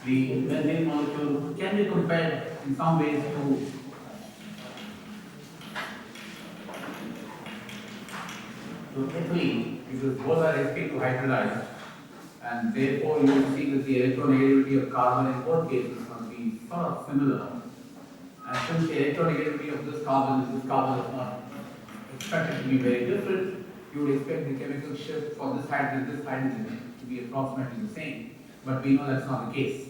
The benzene molecule can be compared in some ways to ethylene, because both are sp2 hybridized, and therefore you will see that the electronegativity of carbon in both cases must be sort of similar. And since the electronegativity of this carbon is not expected to be very different, you would expect the chemical shift for this hydrogen to be approximately the same. But we know that's not the case.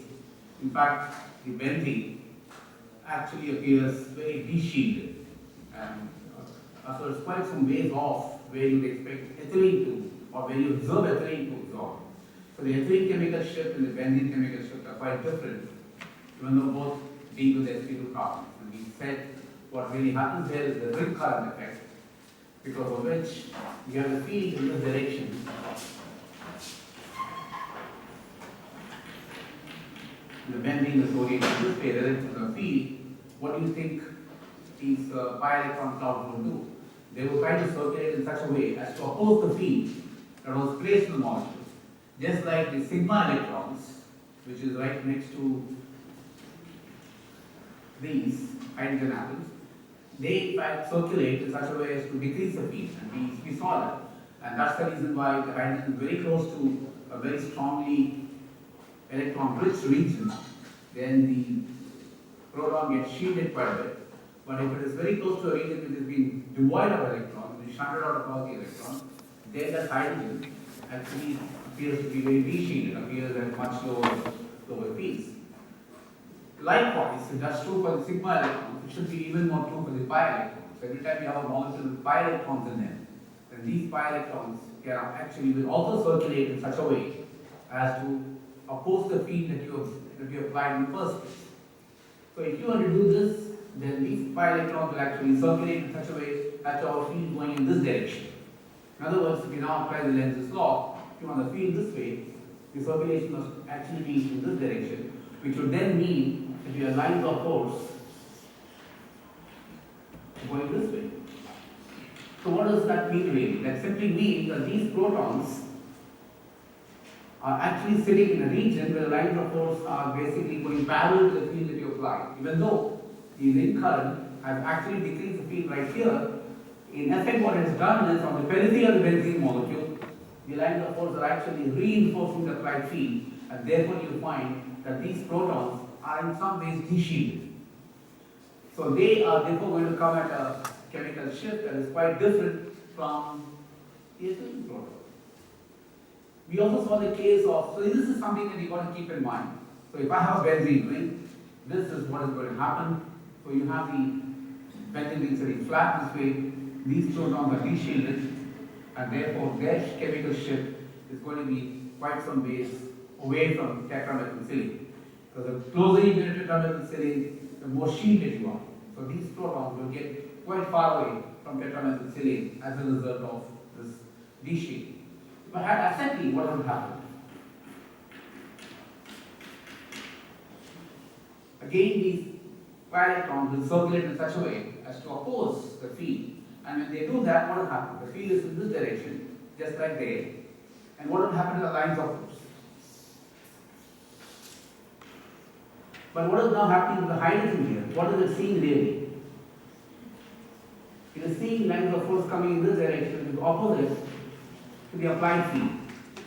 In fact, the benzene actually appears very de-shielded, and so it's quite some ways off where you would expect ethylene to, or where you observe ethylene to absorb. So the ethylene chemical shift and the benzene chemical shift are quite different, even though both deal with sp2 carbons. And we said what really happens there is the ring current effect, because of which you have a field in this direction. The benzene is oriented this way relative to the field. What do you think these pi electron clouds will do? They will try to circulate in such a way as to oppose the field that was placed in the molecule. Just like the sigma electrons, which is right next to these hydrogen atoms, they in fact circulate in such a way as to decrease the field, and we saw that. And that's the reason why the hydrogen is very close to a very strongly electron-rich region, then the proton gets shielded quite a bit. But if it is very close to a region which has been devoid of electrons, which is shunted out across the electron, then the hydrogen actually appears to be very de-shielded, appears at much lower fields. Likewise, if that's true for the sigma electrons, it should be even more true for the pi electrons. So every time you have a molecule with pi electrons in them, then these pi electrons can actually will also circulate in such a way as to oppose the field that you applied in the first place. So if you want to do this, then these pi electrons will actually circulate in such a way as to our field going in this direction. In other words, if you now apply the Lenz's law, if you want the field this way, the circulation must actually be in this direction, which would then mean that your lines of force going this way. So what does that mean really? That simply means that these protons are actually sitting in a region where the lines of force are basically going parallel to the field that you apply. Even though the ring current has actually decreased the field right here, in effect what it has done is on the periphery of the benzene molecule, the lines of force are actually reinforcing the applied field, and therefore you find that these protons are in some ways de-shielded. So they are therefore going to come at a chemical shift that is quite different from the ethylene proton. We also saw the case of, so this is something that you got to keep in mind. So if I have a benzene ring, this is what is going to happen. So you have the benzene ring sitting flat this way, these protons are de-shielded, and therefore their chemical shift is going to be quite some ways away from tetramethylsilane. So the closer you get to tetramethylsilane, the more shielded you are. So these protons will get quite far away from tetramethylsilane as a result of this de-shielding. If I had acetylene, what would happen? Again, these pi electrons will circulate in such a way as to oppose the field. And when they do that, what will happen? The field is in this direction, just like there. And what will happen to the lines of force? But what is now happening to the hydrogen here? What is it seeing really? It is seeing lines of force coming in this direction, which is opposite to the applied field.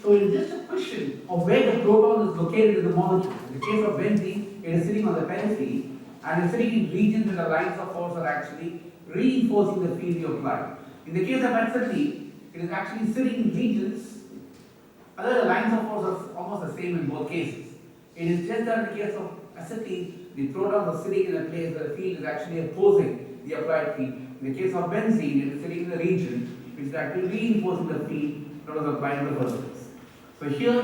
So it is just a question of where the proton is located in the molecule. In the case of benzene, it is sitting on the periphery, and it is sitting in regions where the lines of force are actually reinforcing the field you apply. In the case of acetylene, it is actually sitting in regions, although the lines of force are almost the same in both cases. It is just that in the case of acetylene, the protons are sitting in a place where the field is actually opposing the applied field. In the case of benzene, it is sitting in a region which is actually reinforcing the field that was applied in the first place. So here,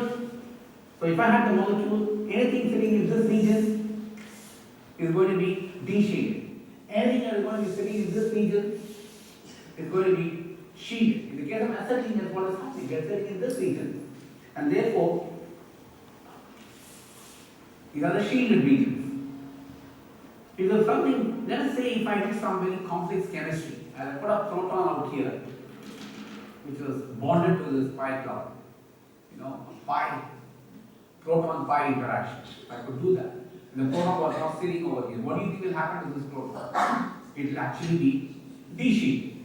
so if I had the molecule, anything sitting in this region is going to be de-shielded. Anything that is going to be sitting in this region is going to be shielded. In the case of acetylene, that's what is happening. They are sitting in this region, and therefore these are the shielded regions. If there's something, let us say if I did some very complex chemistry, and I put a proton out here, which was bonded to this pi cloud, a pi proton pi interaction. I could do that. And the proton was now sitting over here. What do you think will happen to this proton? It will actually be d-shielded.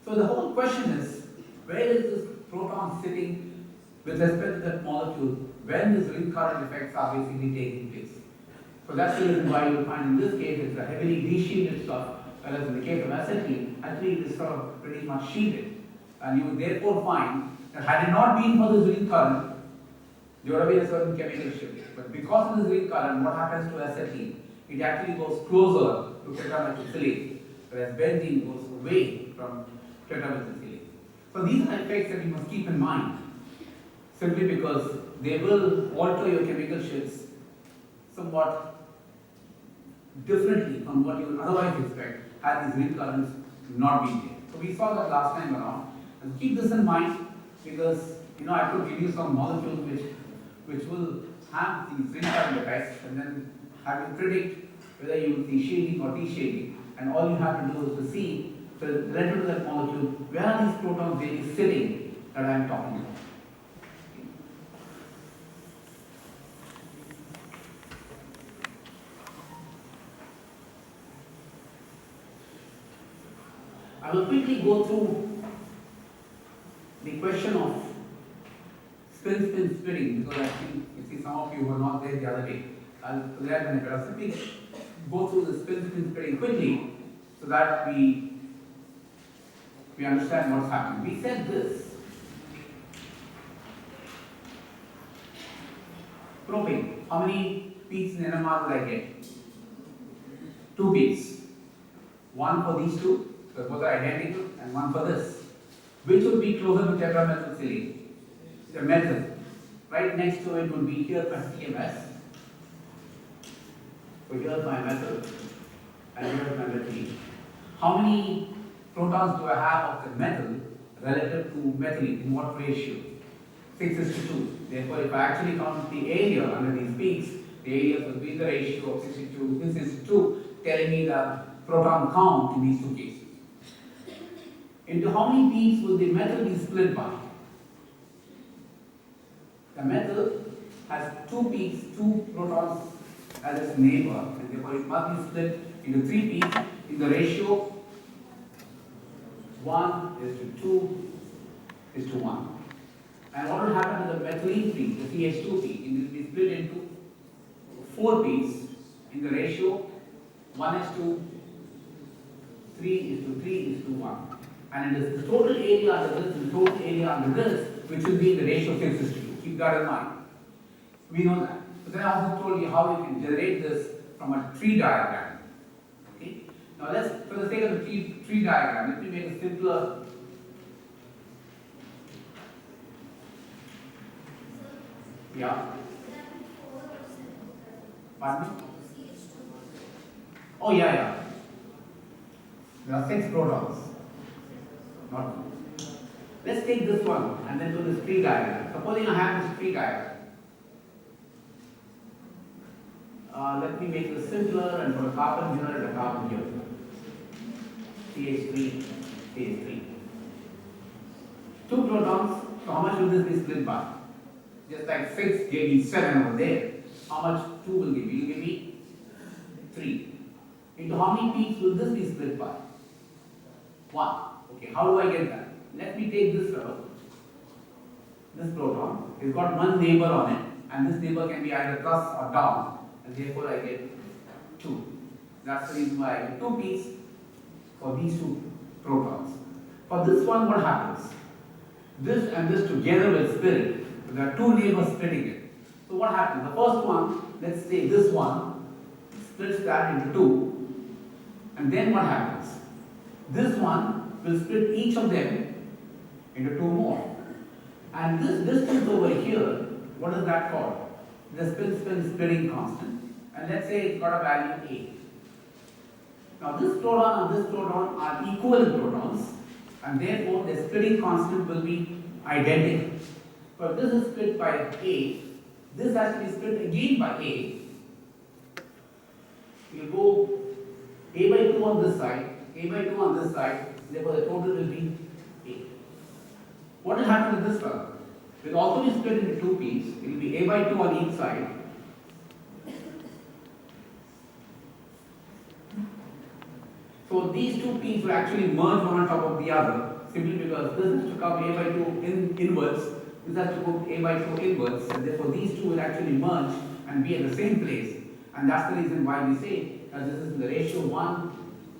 So the whole question is, where is this proton sitting with respect to that molecule when these ring current effects are basically taking place? So that's the reason why you will find in this case it's a heavily de-shielded stuff, whereas in the case of acetylene, actually it is sort of pretty much shielded. And you would therefore find that had it not been for this ring current, there would have been a certain chemical shift. But because of this ring current, what happens to acetylene? It actually goes closer to tetramethylsilicate, whereas benzene goes away from tetramethylsilicate. So these are effects that you must keep in mind, simply because they will alter your chemical shifts somewhat differently from what you would otherwise expect had these ring currents not been there. So we saw that last time around. And keep this in mind because I could give you some molecules which will have these ring current effects, and then I will predict whether you will see shading or de-shading, and all you have to do is to see relative to that molecule where are these protons really sitting that I am talking about. I will quickly go through the question of spin splitting, because I think you see some of you were not there the other day. I'll simply go through the spin splitting quickly so that we understand what's happening. We said this. Probing. How many peaks in NMR will I get? 2 peaks. One for these two, because both are identical, and one for this. Which would be closer to tetramethylsilicate? The methyl. Right next to it would be here my TMS. So here's my methyl, and here's my methylene. How many protons do I have of the methyl relative to methylene? In what ratio? 6:2. Therefore, if I actually count the area under these peaks, the area will be the ratio of 6:2, telling me the proton count in these two cases. Into how many peaks will the methyl be split by? The methyl has 2 peaks, 2 protons as its neighbor, and therefore it must be split into 3 peaks in the ratio 1:2:1. And what will happen to the methylene peak, the CH2 peak? It will be split into 4 peaks in the ratio 1:3:3:1. And it is the total area under this and the total area under this, which will be in the ratio 6:2. Keep that in mind. We know that. But then I also told you how you can generate this from a tree diagram. Okay? Now let's, for the sake of the tree diagram, let me make a simpler. Yeah. Pardon me? Oh yeah. There are 6 protons. Not 2. Let's take this one and then do this tree diagram. Supposing I have this tree diagram. Let me make this simpler and put a carbon here and a carbon here. CH3, CH3. 2 protons, so how much will this be split by? Just like 6 gave me 7 over there. How much 2 will give me? It will give me 3. Into how many peaks will this be split by? 1. Okay, how do I get that? Let me take this fellow. This proton. It's got one neighbor on it, and this neighbor can be either plus or down, and therefore I get 2. That's the reason why I get 2 peaks for these 2 protons. For this one, what happens? This and this together will split it. So there are 2 neighbors splitting it. So what happens? The first one, let's say this one, splits that into 2. And then what happens? This one will split each of them into 2 more. And this distance over here, what is that called? The spin splitting constant. And let's say it's got a value A. Now this proton and this proton are equivalent protons, and therefore the splitting constant will be identical. So if this is split by A, this has to be split again by A. We'll go A by 2 on this side, A by 2 on this side, therefore the total will be A. What will happen to this one? will also be split into two peaks. It will be A by 2 on each side. So these two peaks will actually merge one on top of the other, simply because this has to come A by 2 inwards, this has to go A by 2 inwards, and therefore these two will actually merge and be at the same place. And that's the reason why we say that this is the ratio 1,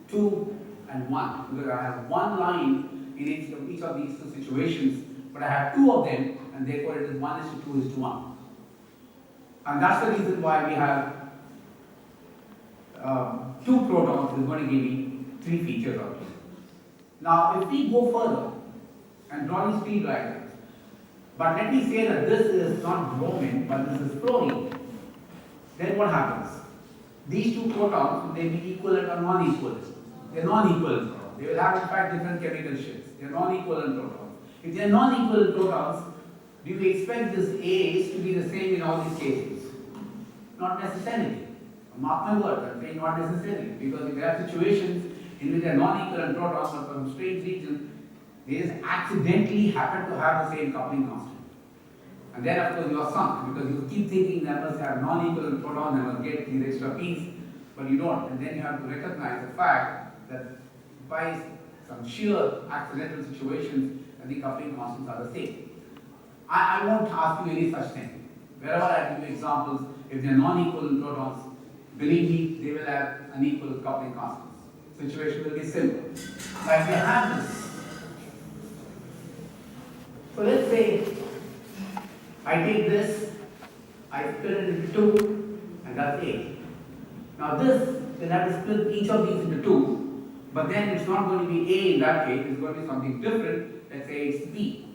2, and 1. Because I have one line in each of these two situations, but I have two of them, and therefore it is 1:2:1. And that's the reason why we have two protons is going to give me three features of it. Now, if we go further and draw these tree diagrams, but let me say that this is not bromine, but this is fluorine, then what happens? These two protons, will they be equivalent or non-equivalent? They are non-equivalent protons. They will have in fact different chemical shapes. They are non-equivalent protons. If they are non-equivalent protons, do you expect this A's to be the same in all these cases? Not necessarily. Mark my word, I'm saying not necessarily, because if there are situations in which they are non-equivalent protons or from strange region, they just accidentally happen to have the same coupling constant. And then of course you are sunk, because you keep thinking that must have non-equivalent protons and must get these extra peaks, but you don't. And then you have to recognize the fact that by some sheer accidental situations, the coupling constants are the same. I won't ask you any such thing. Wherever I give you examples, if they are non-equivalent protons, believe me, they will have unequal coupling constants. Situation will be simple. Like we have this. So let's say I take this, I split it into two, and that's A. Now this, we'll have to split each of these into two, but then it's not going to be A in that case, it's going to be something different. Let's say it's B.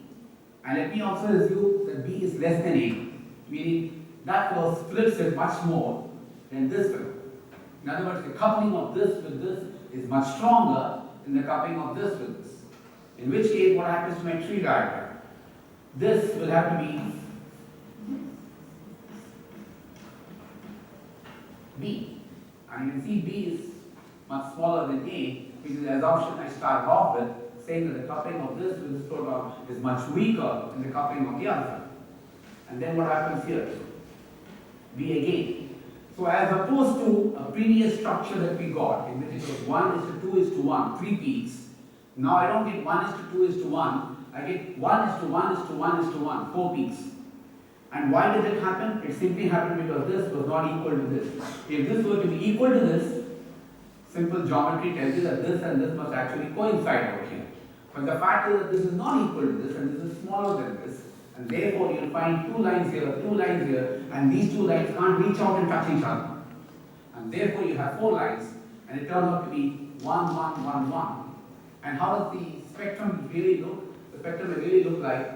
And let me also assume that B is less than A, meaning that will splits it much more than this will. In other words, the coupling of this with this is much stronger than the coupling of this with this. In which case, what happens to my tree diagram? This will have to be B. And you can see B is much smaller than A, which is the assumption I started off with, saying that the coupling of this with this proton is much weaker than the coupling of the other side. And then what happens here? B again. So as opposed to a previous structure that we got, in which it was 1:2:1, three peaks, now I don't get 1:2:1, I get 1:1:1:1, four peaks. And why did it happen? It simply happened because this was not equal to this. If this were to be equal to this, simple geometry tells you that this and this must actually coincide over here. But the fact is that this is not equal to this and this is smaller than this. And therefore you will find two lines here, and these two lines can't reach out and touch each other. And therefore you have four lines, and it turns out to be 1, 1, 1, 1. And how does the spectrum really look? The spectrum will really look like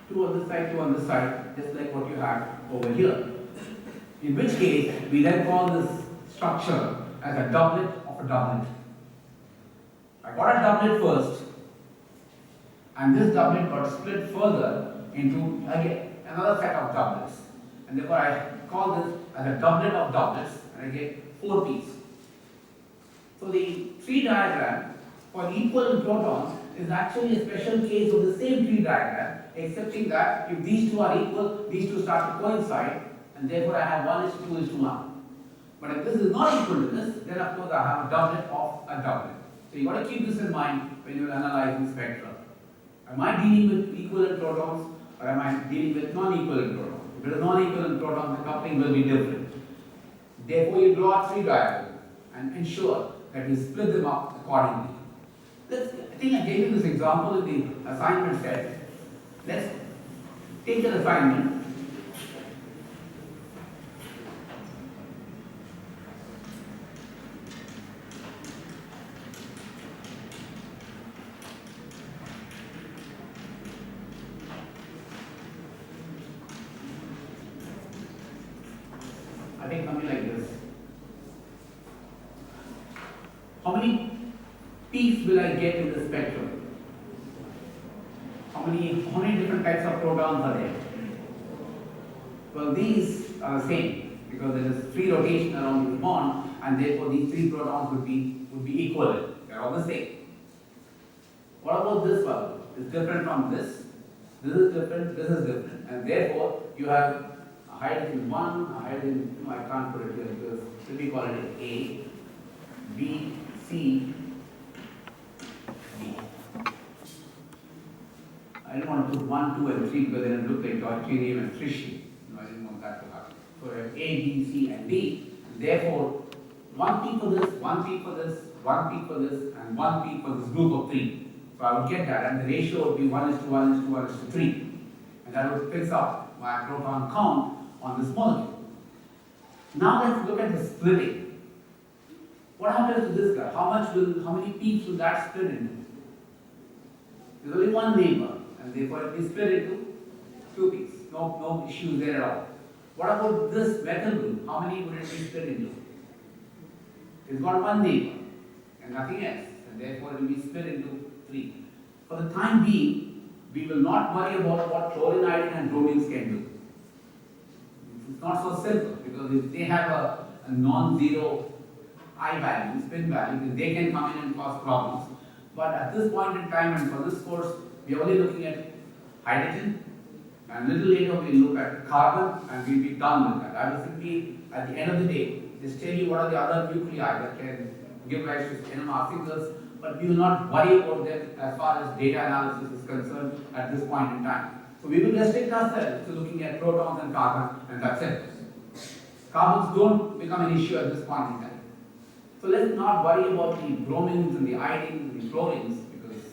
two on this side, two on this side, just like what you have over here. In which case, we then call this structure as a doublet of a doublet. I got a doublet first, and this doublet got split further into again another set of doublets. And therefore I call this as a doublet of doublets, and I get four peaks. So the tree diagram for equal protons is actually a special case of the same tree diagram, excepting that if these two are equal, these two start to coincide, and therefore I have 1:2:1. But if this is not equal to this, then of course I have a doublet of a doublet. So you got to keep this in mind when you are analyzing spectra. Am I dealing with equivalent protons, or am I dealing with non-equivalent protons? If it is non-equivalent protons, the coupling will be different. Therefore, you draw a tree diagram and ensure that you split them up accordingly. I think I gave you this example in the assignment set. Let's take an assignment. I think something like this. How many peaks will I get in the spectrum? How many different types of protons are there? Well, these are the same because there is free rotation around this bond, and therefore these three protons would be equivalent. They are all the same. What about this one? is different from this. This is different, this is different. And therefore, you have a hydrogen 1, a hydrogen, no, I can't put it here because let me call it A, B, C, D. I didn't want to put 1, 2, and 3 because then it looked like deuterium and tritium. No, I didn't want that to happen. So I have A, B, C, and D. Therefore, 1 peak for this, 1 peak for this, 1 peak for this, and 1 peak for this group of 3. So I would get that, and the ratio would be 1:1:1:3. And that would fix up my proton count on this molecule. Now let's look at the splitting. What happens to this guy? How many peaks will that split into? There's only one neighbor, and therefore it will be split into 2 peaks. No issues there at all. What about this metal group? How many would it be split into? It's got one neighbor and nothing else, and therefore it will be split into 3. For the time being, we will not worry about what chlorine, iodine, and bromines can do. It's not so simple because if they have a non-zero I value, spin value, then they can come in and cause problems. But at this point in time and for this course, we are only looking at hydrogen, and a little later we'll look at carbon and we'll be done with that. I will simply, at the end of the day, just tell you what are the other nuclei that can give rise to NMR signals, but we will not worry about them as far as data analysis is concerned at this point in time. So we will restrict ourselves to looking at protons and carbon, and that's it. Carbons don't become an issue at this point in time. So let's not worry about the bromines and the iodines and the chlorines, because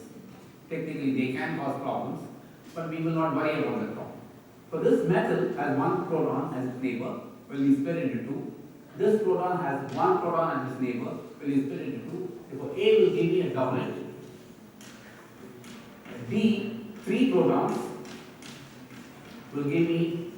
technically they can cause problems, but we will not worry about that problem. So this metal has one proton as its neighbor, will be split into 2. This proton has one proton as its neighbor, will be split into 2. Therefore, A will give me a doublet. D, 3 protons will give me